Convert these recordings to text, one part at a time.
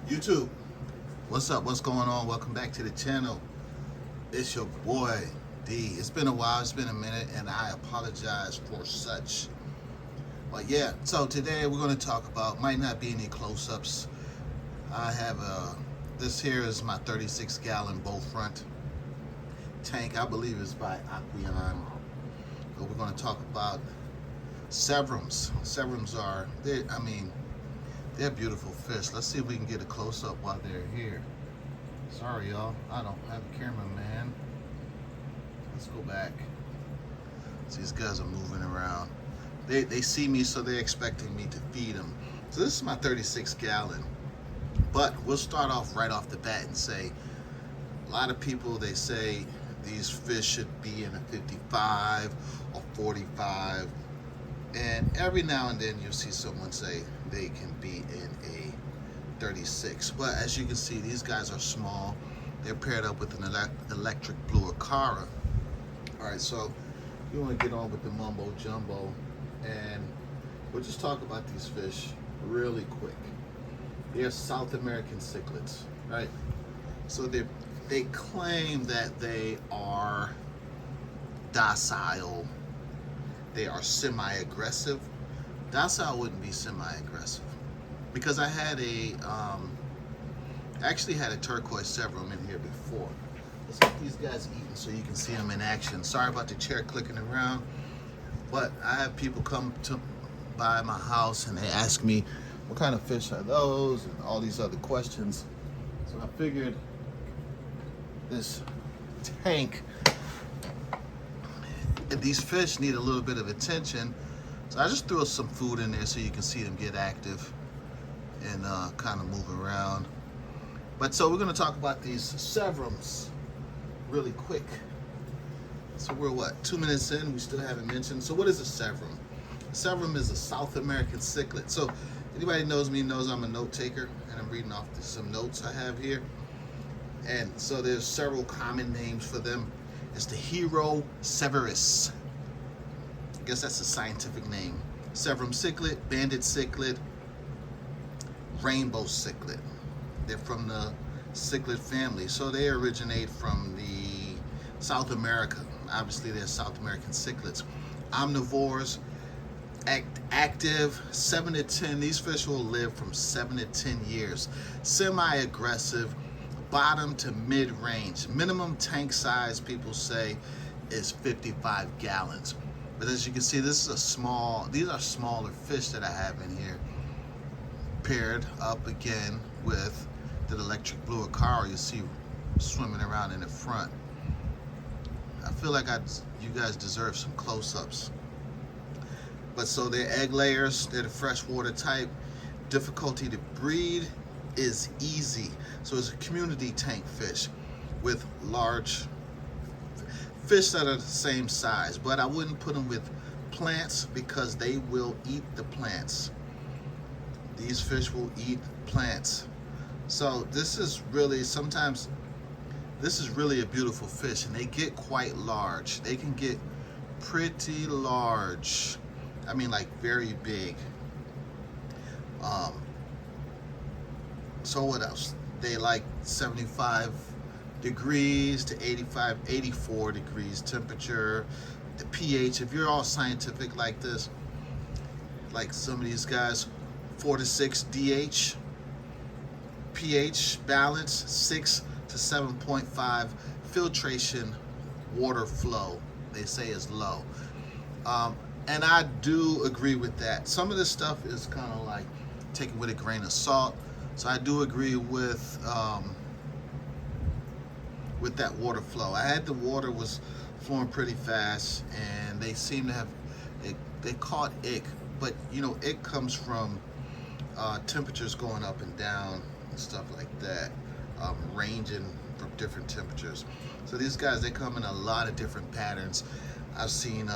YouTube, what's up? What's going on? Welcome back to the channel. It's your boy D. It's been a while, it's been a minute, and I apologize for such. But yeah, so today we're going to talk about, might not be any close-ups. I have this here is my 36-gallon bow front tank. I believe it's by Aquarium. But we're going to talk about Severums. Severums are, they're beautiful fish. Let's see if we can get a close-up while they're here. Sorry, y'all. I don't have a cameraman. Let's go back. So these guys are moving around. They see me, so they're expecting me to feed them. So this is my 36-gallon. But we'll start off right off the bat and say, a lot of people, they say these fish should be in a 55 or 45. And every now and then you'll see someone say they can be in a 36. But as you can see, these guys are small. They're paired up with an electric blue Acara. Alright, so you want to get on with the mumbo jumbo, and we'll just talk about these fish really quick. They're South American cichlids, right? So they claim that they are docile. They are semi-aggressive. Docile wouldn't be semi-aggressive, because I had actually had a turquoise Severum in here before. Let's get these guys eating so you can see them in action. Sorry about the chair clicking around, but I have people come by my house and they ask me, what kind of fish are those, and all these other questions. So I figured this tank, these fish need a little bit of attention, so I just threw some food in there so you can see them get active and kind of move around. But so we're going to talk about these Severums really quick. So we're what, 2 minutes in? We still haven't mentioned. So what is a Severum? A Severum is a South American cichlid. So anybody knows me knows I'm a note taker, and I'm reading off some notes I have here. And so there's several common names for them. It's the hero Severus. I guess that's a scientific name. Severum cichlid, banded cichlid, rainbow cichlid. They're from the cichlid family. So they originate from the South America. Obviously they're South American cichlids. Omnivores, active 7 to 10. These fish will live from 7 to 10 years. Semi-aggressive, bottom to mid-range. Minimum tank size, people say, is 55 gallons. But as you can see, this is these are smaller fish that I have in here, paired up again with the electric blue Acara you see swimming around in the front. I feel like you guys deserve some close-ups. But so they're egg layers, they're the freshwater type. Difficulty to breed is easy. So it's a community tank fish with large fish that are the same size. But I wouldn't put them with plants because they will eat the plants. These fish will eat plants. So this is really, sometimes this is really a beautiful fish, and they get quite large. They can get pretty large. I mean, like very big. So what else? They like 75 degrees to 85, 84 degrees temperature. The pH, if you're all scientific like this, like some of these guys, 4 to 6 DH. pH balance 6 to 7.5. Filtration, water flow, they say is low. And I do agree with that. Some of this stuff is kind of like take it with a grain of salt. So I do agree with that water flow. I had the water was flowing pretty fast, and they seem to have they caught ick, but you know, ick comes from temperatures going up and down and stuff like that, ranging from different temperatures. So these guys, they come in a lot of different patterns. I've seen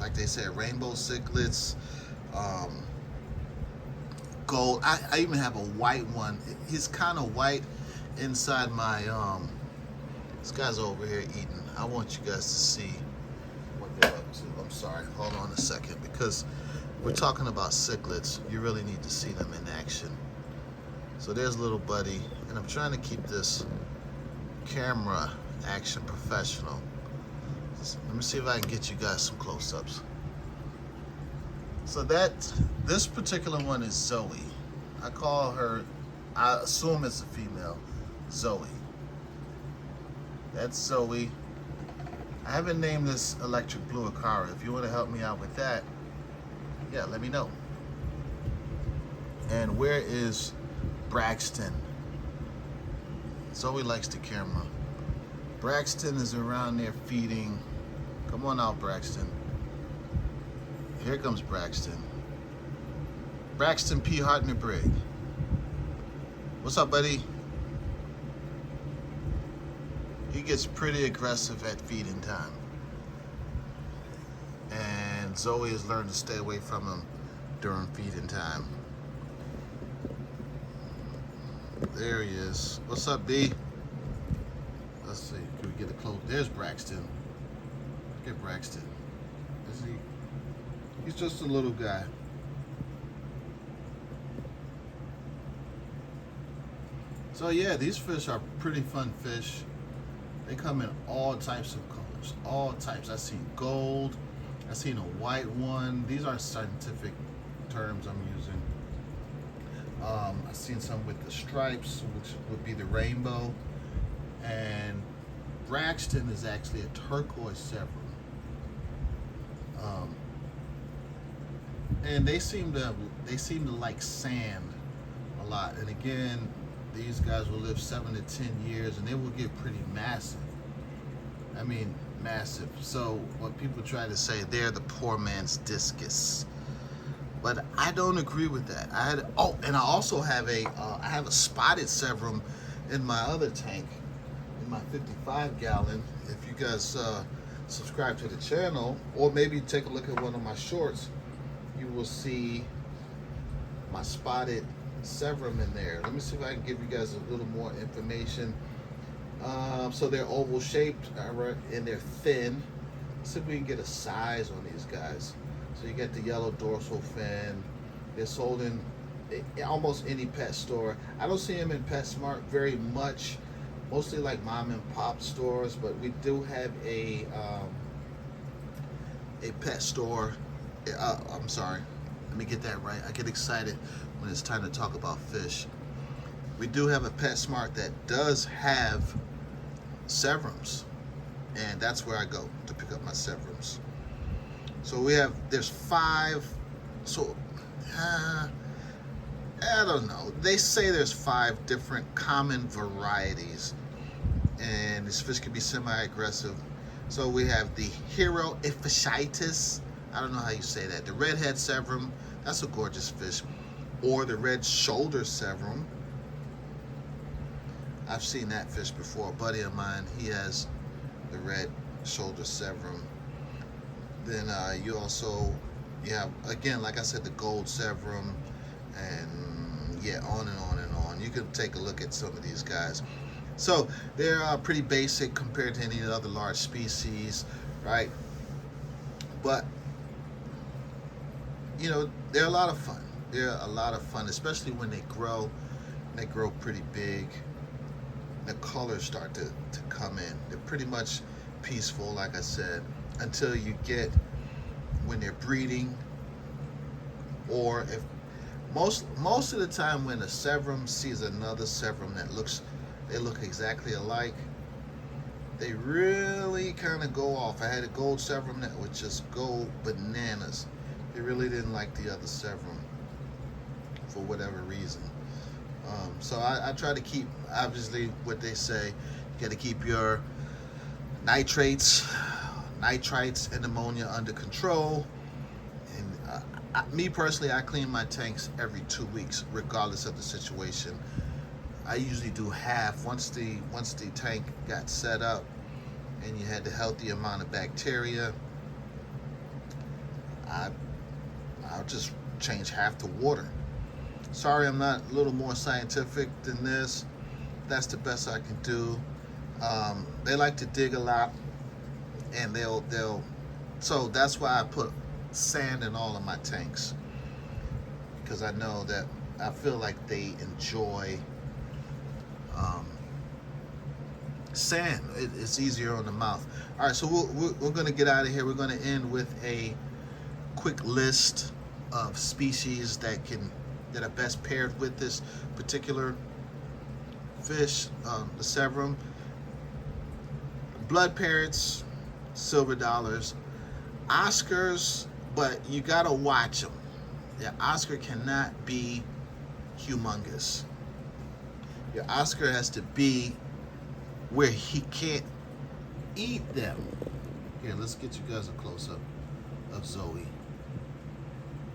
like they said, rainbow cichlids, gold. I even have a white one. He's kind of white inside my this guy's over here eating. I want you guys to see what they're up to. I'm sorry, hold on a second, because we're talking about cichlids. You really need to see them in action. So there's little buddy, and I'm trying to keep this camera action professional. Let me see if I can get you guys some close-ups. So this particular one is Zoe. I call her, I assume it's a female, Zoe. That's Zoe. I haven't named this electric blue Akara. If you want to help me out with that, yeah, let me know. And where is Braxton? Zoe likes the camera. Braxton is around there feeding. Come on out, Braxton. Here comes Braxton. Braxton P. Hartner-Brigg. What's up, buddy? He gets pretty aggressive at feeding time. And Zoe has learned to stay away from him during feeding time. There he is. What's up, B? Let's see. Can we get a close? There's Braxton. Look at Braxton. Is he? He's just a little guy. So yeah, these fish are pretty fun fish. They come in all types of colors, all types. I've seen gold. I've seen a white one. These aren't scientific terms I'm using. I've seen some with the stripes, which would be the rainbow. And Braxton is actually a turquoise Severum. And they seem to like sand a lot. And again, these guys will live 7 to 10 years, and they will get pretty massive. I mean, massive. So what people try to say, they're the poor man's discus. But I don't agree with that. And I also have I have a spotted Severum in my other tank, in my 55 gallon. If you guys subscribe to the channel, or maybe take a look at one of my shorts, you will see my spotted Severum in there. Let me see if I can give you guys a little more information. So they're oval shaped, and they're thin. Let's see if we can get a size on these guys. So you get the yellow dorsal fin. They're sold in almost any pet store. I don't see them in Petsmart very much, mostly like mom and pop stores, but we do have a pet store. I'm sorry, let me get that right. I get excited when it's time to talk about fish. We do have a Petsmart that does have Severums, and that's where I go to pick up my Severums. So there's 5, so I don't know. They say there's 5 different common varieties, and this fish can be semi-aggressive. So we have the Hero Iphiscitus. I don't know how you say that. The redhead Severum, that's a gorgeous fish. Or the red shoulder Severum. I've seen that fish before. A buddy of mine, he has the red shoulder Severum. Then you have, again, like I said, the gold Severum, and yeah, on and on and on. You can take a look at some of these guys. So they're pretty basic compared to any other large species, right? But you know, they're a lot of fun. They're a lot of fun, especially when they grow. They grow pretty big. The colors start to come in. They're pretty much peaceful, like I said, until you get when they're breeding, or if most of the time when a Severum sees another Severum that they look exactly alike, they really kind of go off. I had a gold Severum that would just go bananas. They really didn't like the other Severum for whatever reason. So I try to keep, obviously, what they say, you got to keep your nitrates, nitrites, and ammonia under control. And me personally, I clean my tanks every 2 weeks, regardless of the situation. I usually do half once the tank got set up, and you had the healthy amount of bacteria. I'll just change half the water. Sorry, I'm not a little more scientific than this. That's the best I can do. They like to dig a lot, and so that's why I put sand in all of my tanks, because I know that I feel like they enjoy sand. It's easier on the mouth. All right, so we're going to get out of here. We're going to end with a quick list of species that are best paired with this particular fish, the Severum. Blood parrots, silver dollars, Oscars, but you gotta watch them. Your Oscar cannot be humongous. Your Oscar has to be where he can't eat them. Here, let's get you guys a close-up of Zoe.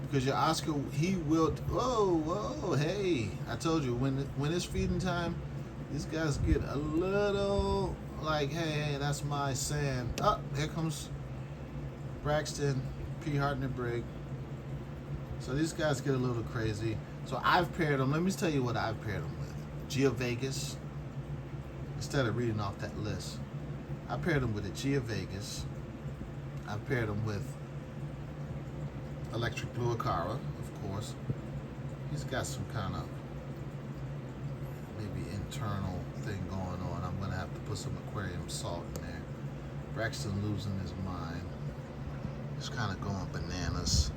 Because your Oscar, he will, whoa, hey. I told you, when it's feeding time, these guys get a little like, hey, that's my sand. Oh, here comes Braxton, P. Hartnett break. So these guys get a little crazy. So I've paired them. Let me tell you what I've paired them with. Gia Vegas. Instead of reading off that list, I paired them with a Gia Vegas. I've paired them with Electric Blue Acara, of course. He's got some kind of maybe internal thing going on. I'm gonna have to put some aquarium salt in there. Braxton losing his mind. He's kind of going bananas.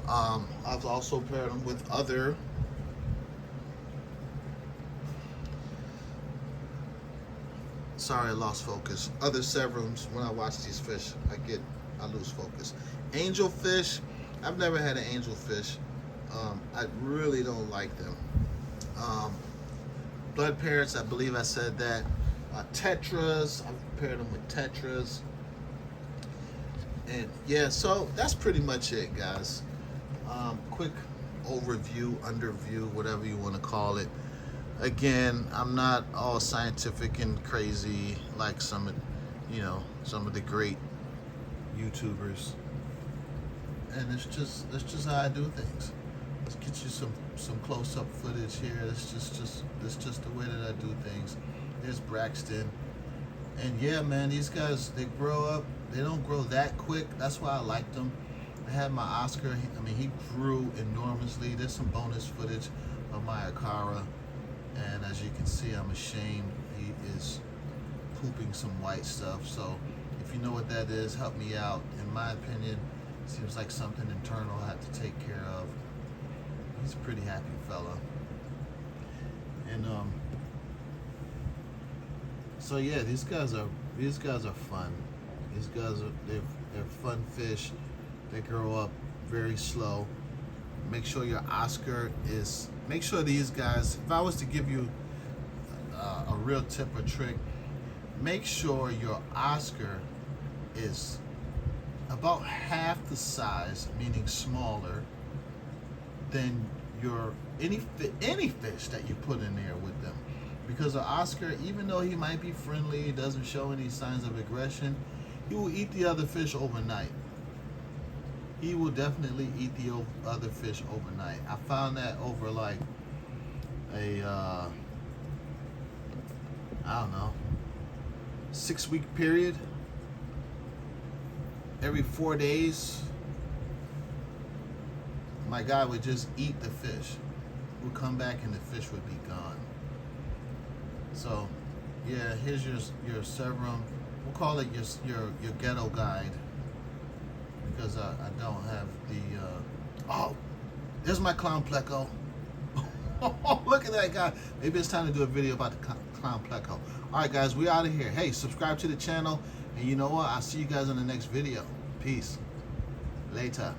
I've also paired him with other sorry, I lost focus. Other Severums. When I watch these fish, I lose focus. Angelfish. I've never had an angelfish. I really don't like them. Blood parrots, I believe I said that. Tetras, I've paired them with tetras. And yeah, so that's pretty much it, guys. Quick overview, underview, whatever you want to call it. Again, I'm not all scientific and crazy like some of the great YouTubers. And it's just how I do things. Let's get you some close-up footage here. It's just the way that I do things. There's Braxton. And yeah, man, these guys, they grow up. They don't grow that quick. That's why I liked them. I had my Oscar. He grew enormously. There's some bonus footage of my Acara. And as you can see, I'm ashamed. He is pooping some white stuff. So if you know what that is, help me out. In my opinion, it seems like something internal I have to take care of. He's a pretty happy fella. And so yeah, these guys are fun. These guys they're fun fish. They grow up very slow. Make sure your Oscar is. Make sure these guys. If I was to give you a real tip or trick, make sure your Oscar is about half the size, meaning smaller, than any fish that you put in there with them. Because an Oscar, even though he might be friendly, doesn't show any signs of aggression, he will eat the other fish overnight. He will definitely eat the other fish overnight. I found that over like a, I don't know, 6-week period. Every 4 days, my guy would just eat the fish. We'd come back and the fish would be gone. So, yeah, here's your Severum. We'll call it your ghetto guide. Because I don't have the, oh, there's my clown pleco. Look at that guy. Maybe it's time to do a video about the clown pleco. All right, guys, we out of here. Hey, subscribe to the channel. And you know what? I'll see you guys in the next video. Peace. Later.